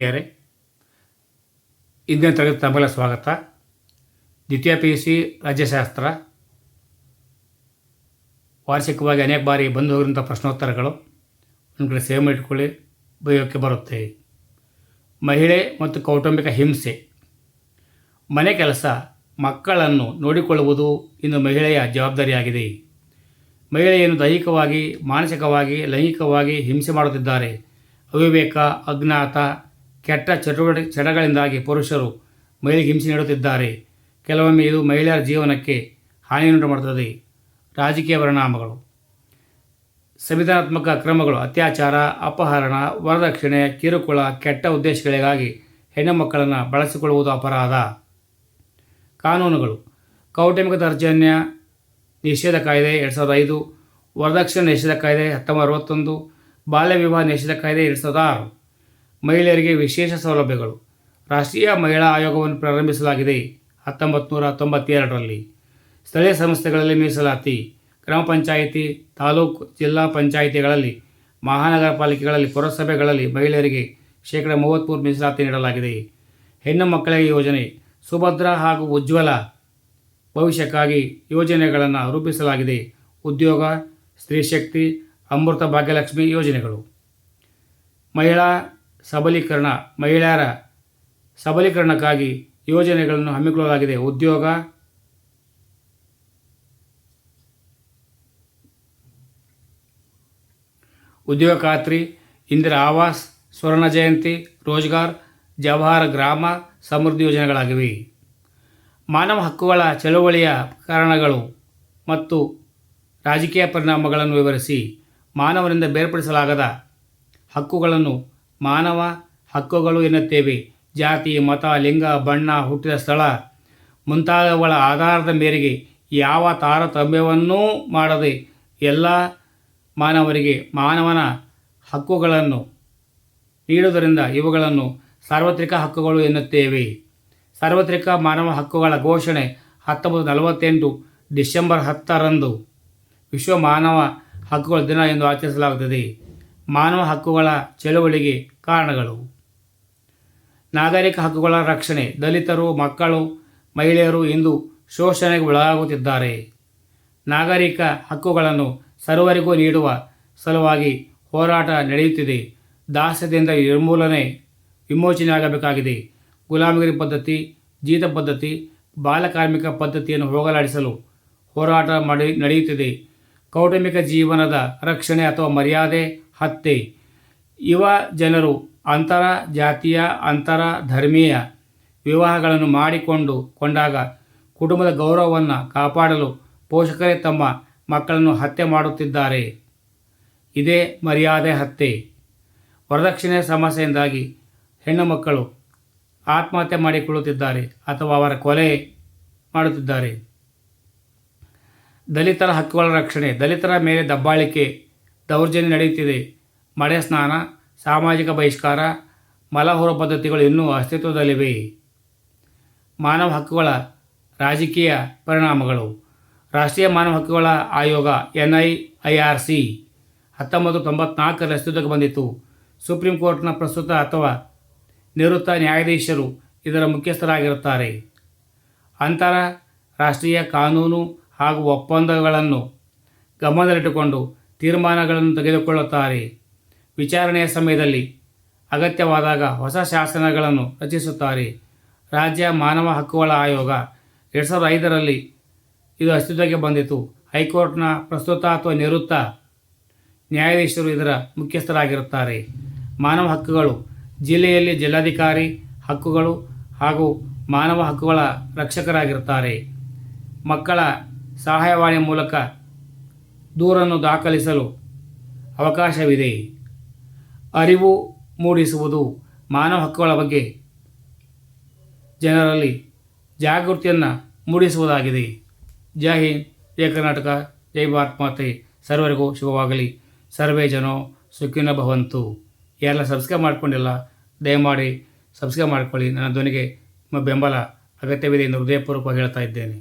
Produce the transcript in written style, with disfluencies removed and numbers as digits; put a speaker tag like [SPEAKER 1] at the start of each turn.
[SPEAKER 1] ಯಾರೇ ಇಂದಿನ ತರಗತಿ ತಮಗೆಲ್ಲ ಸ್ವಾಗತ. ದ್ವಿತೀಯ PUC ರಾಜ್ಯಶಾಸ್ತ್ರ ವಾರ್ಷಿಕವಾಗಿ ಅನೇಕ ಬಾರಿ ಬಂದು ಹೋಗಿರುವಂಥ ಪ್ರಶ್ನೋತ್ತರಗಳು ಒಂದು ಕಡೆ ಸೇವ್ ಮಾಡಿಟ್ಕೊಳ್ಳಿ, ಉಪಯೋಗಕ್ಕೆ ಬರುತ್ತೆ. ಮಹಿಳೆ ಮತ್ತು ಕೌಟುಂಬಿಕ ಹಿಂಸೆ. ಮನೆ ಕೆಲಸ, ಮಕ್ಕಳನ್ನು ನೋಡಿಕೊಳ್ಳುವುದು ಇನ್ನು ಮಹಿಳೆಯ ಜವಾಬ್ದಾರಿಯಾಗಿದೆ. ಮಹಿಳೆಯನ್ನು ದೈಹಿಕವಾಗಿ, ಮಾನಸಿಕವಾಗಿ, ಲೈಂಗಿಕವಾಗಿ ಹಿಂಸೆ ಮಾಡುತ್ತಿದ್ದಾರೆ. ಅವಿವೇಕ, ಅಜ್ಞಾತ, ಕೆಟ್ಟ ಚಟಗಳಿಂದಾಗಿ ಪುರುಷರು ಮಹಿಳೆಗೆ ಹಿಂಸೆ ನೀಡುತ್ತಿದ್ದಾರೆ. ಕೆಲವೊಮ್ಮೆ ಇದು ಮಹಿಳೆಯರ ಜೀವನಕ್ಕೆ ಹಾನಿಯುಂಟು ಮಾಡುತ್ತದೆ. ರಾಜಕೀಯ ಪರಿಣಾಮಗಳು. ಸಂವಿಧಾನಾತ್ಮಕ ಕ್ರಮಗಳು. ಅತ್ಯಾಚಾರ, ಅಪಹರಣ, ವರದಕ್ಷಿಣೆ, ಕಿರುಕುಳ, ಕೆಟ್ಟ ಉದ್ದೇಶಗಳಿಗಾಗಿ ಹೆಣ್ಣು ಮಕ್ಕಳನ್ನು ಬಳಸಿಕೊಳ್ಳುವುದು ಅಪರಾಧ. ಕಾನೂನುಗಳು. ಕೌಟುಂಬಿಕ ದೌರ್ಜನ್ಯ ನಿಷೇಧ ಕಾಯ್ದೆ 2005, ವರದಕ್ಷಿಣೆ ನಿಷೇಧ ಕಾಯ್ದೆ 1961, ಬಾಲ್ಯ ವಿವಾಹ ನಿಷೇಧ ಕಾಯ್ದೆ 2006. ಮಹಿಳೆಯರಿಗೆ ವಿಶೇಷ ಸೌಲಭ್ಯಗಳು. ರಾಷ್ಟ್ರೀಯ ಮಹಿಳಾ ಆಯೋಗವನ್ನು ಪ್ರಾರಂಭಿಸಲಾಗಿದೆ 1992ರಲ್ಲಿ. ಸ್ಥಳೀಯ ಸಂಸ್ಥೆಗಳಲ್ಲಿ ಮೀಸಲಾತಿ. ಗ್ರಾಮ ಪಂಚಾಯಿತಿ, ತಾಲೂಕು, ಜಿಲ್ಲಾ ಪಂಚಾಯಿತಿಗಳಲ್ಲಿ, ಮಹಾನಗರ ಪಾಲಿಕೆಗಳಲ್ಲಿ, ಪುರಸಭೆಗಳಲ್ಲಿ ಮಹಿಳೆಯರಿಗೆ 33% ಮೀಸಲಾತಿ ನೀಡಲಾಗಿದೆ. ಹೆಣ್ಣು ಮಕ್ಕಳಿಗೆ ಯೋಜನೆ. ಸುಭದ್ರ ಹಾಗೂ ಉಜ್ವಲ ಭವಿಷ್ಯಕ್ಕಾಗಿ ಯೋಜನೆಗಳನ್ನು ರೂಪಿಸಲಾಗಿದೆ. ಉದ್ಯೋಗ, ಸ್ತ್ರೀಶಕ್ತಿ, ಅಮೃತ ಭಾಗ್ಯಲಕ್ಷ್ಮಿ ಯೋಜನೆಗಳು. ಮಹಿಳಾ ಸಬಲೀಕರಣ. ಮಹಿಳೆಯರ ಸಬಲೀಕರಣಕ್ಕಾಗಿ ಯೋಜನೆಗಳನ್ನು ಹಮ್ಮಿಕೊಳ್ಳಲಾಗಿದೆ. ಉದ್ಯೋಗ ಖಾತ್ರಿ, ಇಂದಿರಾ ಆವಾಸ್, ಸ್ವರ್ಣ ಜಯಂತಿ, ರೋಜ್ಗಾರ್, ಜವಾಹರ್ ಗ್ರಾಮ ಸಮೃದ್ಧಿ ಯೋಜನೆಗಳಾಗಿವೆ. ಮಾನವ ಹಕ್ಕುಗಳ ಚಳುವಳಿಯ ಕಾರಣಗಳು ಮತ್ತು ರಾಜಕೀಯ ಪರಿಣಾಮಗಳನ್ನು ವಿವರಿಸಿ. ಮಾನವನಿಂದ ಬೇರ್ಪಡಿಸಲಾಗದ ಹಕ್ಕುಗಳನ್ನು ಮಾನವ ಹಕ್ಕುಗಳು ಎನ್ನುತ್ತೇವೆ. ಜಾತಿ, ಮತ, ಲಿಂಗ, ಬಣ್ಣ, ಹುಟ್ಟಿದ ಸ್ಥಳ ಮುಂತಾದವುಗಳ ಆಧಾರದ ಮೇರೆಗೆ ಯಾವ ತಾರತಮ್ಯವನ್ನೂ ಮಾಡದೆ ಎಲ್ಲ ಮಾನವರಿಗೆ ಮಾನವನ ಹಕ್ಕುಗಳನ್ನು ನೀಡುವುದರಿಂದ ಇವುಗಳನ್ನು ಸಾರ್ವತ್ರಿಕ ಹಕ್ಕುಗಳು ಎನ್ನುತ್ತೇವೆ. ಸಾರ್ವತ್ರಿಕ ಮಾನವ ಹಕ್ಕುಗಳ ಘೋಷಣೆ 1948 ಡಿಸೆಂಬರ್ 10ರಂದು ವಿಶ್ವ ಮಾನವ ಹಕ್ಕುಗಳ ದಿನ ಎಂದು ಆಚರಿಸಲಾಗುತ್ತದೆ. ಮಾನವ ಹಕ್ಕುಗಳ ಚಳುವಳಿಗೆ ಕಾರಣಗಳು. ನಾಗರಿಕ ಹಕ್ಕುಗಳ ರಕ್ಷಣೆ. ದಲಿತರು, ಮಕ್ಕಳು, ಮಹಿಳೆಯರು ಇಂದು ಶೋಷಣೆಗೆ ಒಳಗಾಗುತ್ತಿದ್ದಾರೆ. ನಾಗರಿಕ ಹಕ್ಕುಗಳನ್ನು ಸರ್ವರಿಗೂ ನೀಡುವ ಸಲುವಾಗಿ ಹೋರಾಟ ನಡೆಯುತ್ತಿದೆ. ದಾಸ್ಯದಿಂದ ವಿಮೋಚನೆ ಆಗಬೇಕಾಗಿದೆ. ಗುಲಾಮಗಿರಿ ಪದ್ಧತಿ, ಜೀತ ಪದ್ಧತಿ, ಬಾಲಕಾರ್ಮಿಕ ಪದ್ಧತಿಯನ್ನು ಹೋಗಲಾಡಿಸಲು ಹೋರಾಟ ನಡೆಯುತ್ತಿದೆ. ಕೌಟುಂಬಿಕ ಜೀವನದ ರಕ್ಷಣೆ ಅಥವಾ ಮರ್ಯಾದೆ ಹತ್ಯೆ. ಯುವ ಜನರು ಅಂತರ ಜಾತೀಯ, ಅಂತರ ಧರ್ಮೀಯ ವಿವಾಹಗಳನ್ನು ಕೊಂಡಾಗ ಕುಟುಂಬದ ಗೌರವವನ್ನು ಕಾಪಾಡಲು ಪೋಷಕರೇ ತಮ್ಮ ಮಕ್ಕಳನ್ನು ಹತ್ಯೆ ಮಾಡುತ್ತಿದ್ದಾರೆ. ಇದೇ ಮರ್ಯಾದೆ ಹತ್ಯೆ. ವರದಕ್ಷಿಣೆ ಸಮಸ್ಯೆಯಿಂದಾಗಿ ಹೆಣ್ಣು ಮಕ್ಕಳು ಆತ್ಮಹತ್ಯೆ ಮಾಡಿಕೊಳ್ಳುತ್ತಿದ್ದಾರೆ ಅಥವಾ ಅವರ ಕೊಲೆ ಮಾಡುತ್ತಿದ್ದಾರೆ. ದಲಿತರ ಹಕ್ಕುಗಳ ರಕ್ಷಣೆ. ದಲಿತರ ಮೇಲೆ ದಬ್ಬಾಳಿಕೆ, ದೌರ್ಜನ್ಯ ನಡೆಯುತ್ತಿದೆ. ಮಡೆ ಸ್ನಾನ, ಸಾಮಾಜಿಕ ಬಹಿಷ್ಕಾರ, ಮಲಹೋರ ಪದ್ಧತಿಗಳು ಇನ್ನೂ ಅಸ್ತಿತ್ವದಲ್ಲಿವೆ. ಮಾನವ ಹಕ್ಕುಗಳ ರಾಜಕೀಯ ಪರಿಣಾಮಗಳು. ರಾಷ್ಟ್ರೀಯ ಮಾನವ ಹಕ್ಕುಗಳ ಆಯೋಗ NIRC 1994ರಲ್ಲಿ ಅಸ್ತಿತ್ವಕ್ಕೆ ಬಂದಿತು. ಸುಪ್ರೀಂ ಕೋರ್ಟ್ನ ಪ್ರಸ್ತುತ ಅಥವಾ ನಿವೃತ್ತ ನ್ಯಾಯಾಧೀಶರು ಇದರ ಮುಖ್ಯಸ್ಥರಾಗಿರುತ್ತಾರೆ. ಅಂತರ ರಾಷ್ಟ್ರೀಯ ಕಾನೂನು ಹಾಗೂ ಒಪ್ಪಂದಗಳನ್ನು ಗಮನದಲ್ಲಿಟ್ಟುಕೊಂಡು ತೀರ್ಮಾನಗಳನ್ನು ತೆಗೆದುಕೊಳ್ಳುತ್ತಾರೆ. ವಿಚಾರಣೆಯ ಸಮಯದಲ್ಲಿ ಅಗತ್ಯವಾದಾಗ ಹೊಸ ಶಾಸನಗಳನ್ನು ರಚಿಸುತ್ತಾರೆ. ರಾಜ್ಯ ಮಾನವ ಹಕ್ಕುಗಳ ಆಯೋಗ 2005ರಲ್ಲಿ ಇದು ಅಸ್ತಿತ್ವಕ್ಕೆ ಬಂದಿತು. ಹೈಕೋರ್ಟ್ನ ಪ್ರಸ್ತುತ ಅಥವಾ ನಿವೃತ್ತ ನ್ಯಾಯಾಧೀಶರು ಇದರ ಮುಖ್ಯಸ್ಥರಾಗಿರುತ್ತಾರೆ. ಮಾನವ ಹಕ್ಕುಗಳು. ಜಿಲ್ಲೆಯಲ್ಲಿ ಜಿಲ್ಲಾಧಿಕಾರಿ ಹಕ್ಕುಗಳು ಹಾಗೂ ಮಾನವ ಹಕ್ಕುಗಳ ರಕ್ಷಕರಾಗಿರುತ್ತಾರೆ. ಮಕ್ಕಳ ಸಹಾಯವಾಣಿ ಮೂಲಕ ದೂರನ್ನು ದಾಖಲಿಸಲು ಅವಕಾಶವಿದೆ. ಅರಿವು ಮೂಡಿಸುವುದು. ಮಾನವ ಹಕ್ಕುಗಳ ಬಗ್ಗೆ ಜನರಲ್ಲಿ ಜಾಗೃತಿಯನ್ನು ಮೂಡಿಸುವುದಾಗಿದೆ. ಜೈ ಹಿಂದ್, ಜೈ ಕರ್ನಾಟಕ, ಜೈ ಭಾರತ್ ಮಾತೆ. ಸರ್ವರಿಗೂ ಶುಭವಾಗಲಿ. ಸರ್ವೇ ಜನೋ ಸುಖಿನೋ ಭವಂತು. ಯಾರೆಲ್ಲ ಸಬ್ಸ್ಕ್ರೈಬ್ ಮಾಡಿಕೊಂಡಿಲ್ಲ ದಯಮಾಡಿ ಸಬ್ಸ್ಕ್ರೈಬ್ ಮಾಡಿಕೊಳ್ಳಿ. ನನ್ನ ಧ್ವನಿಗೆ ನಿಮ್ಮ ಬೆಂಬಲ ಅಗತ್ಯವಿದೆ ಎಂದು ಹೃದಯಪೂರ್ವಕವಾಗಿ ಹೇಳ್ತಾ ಇದ್ದೇನೆ.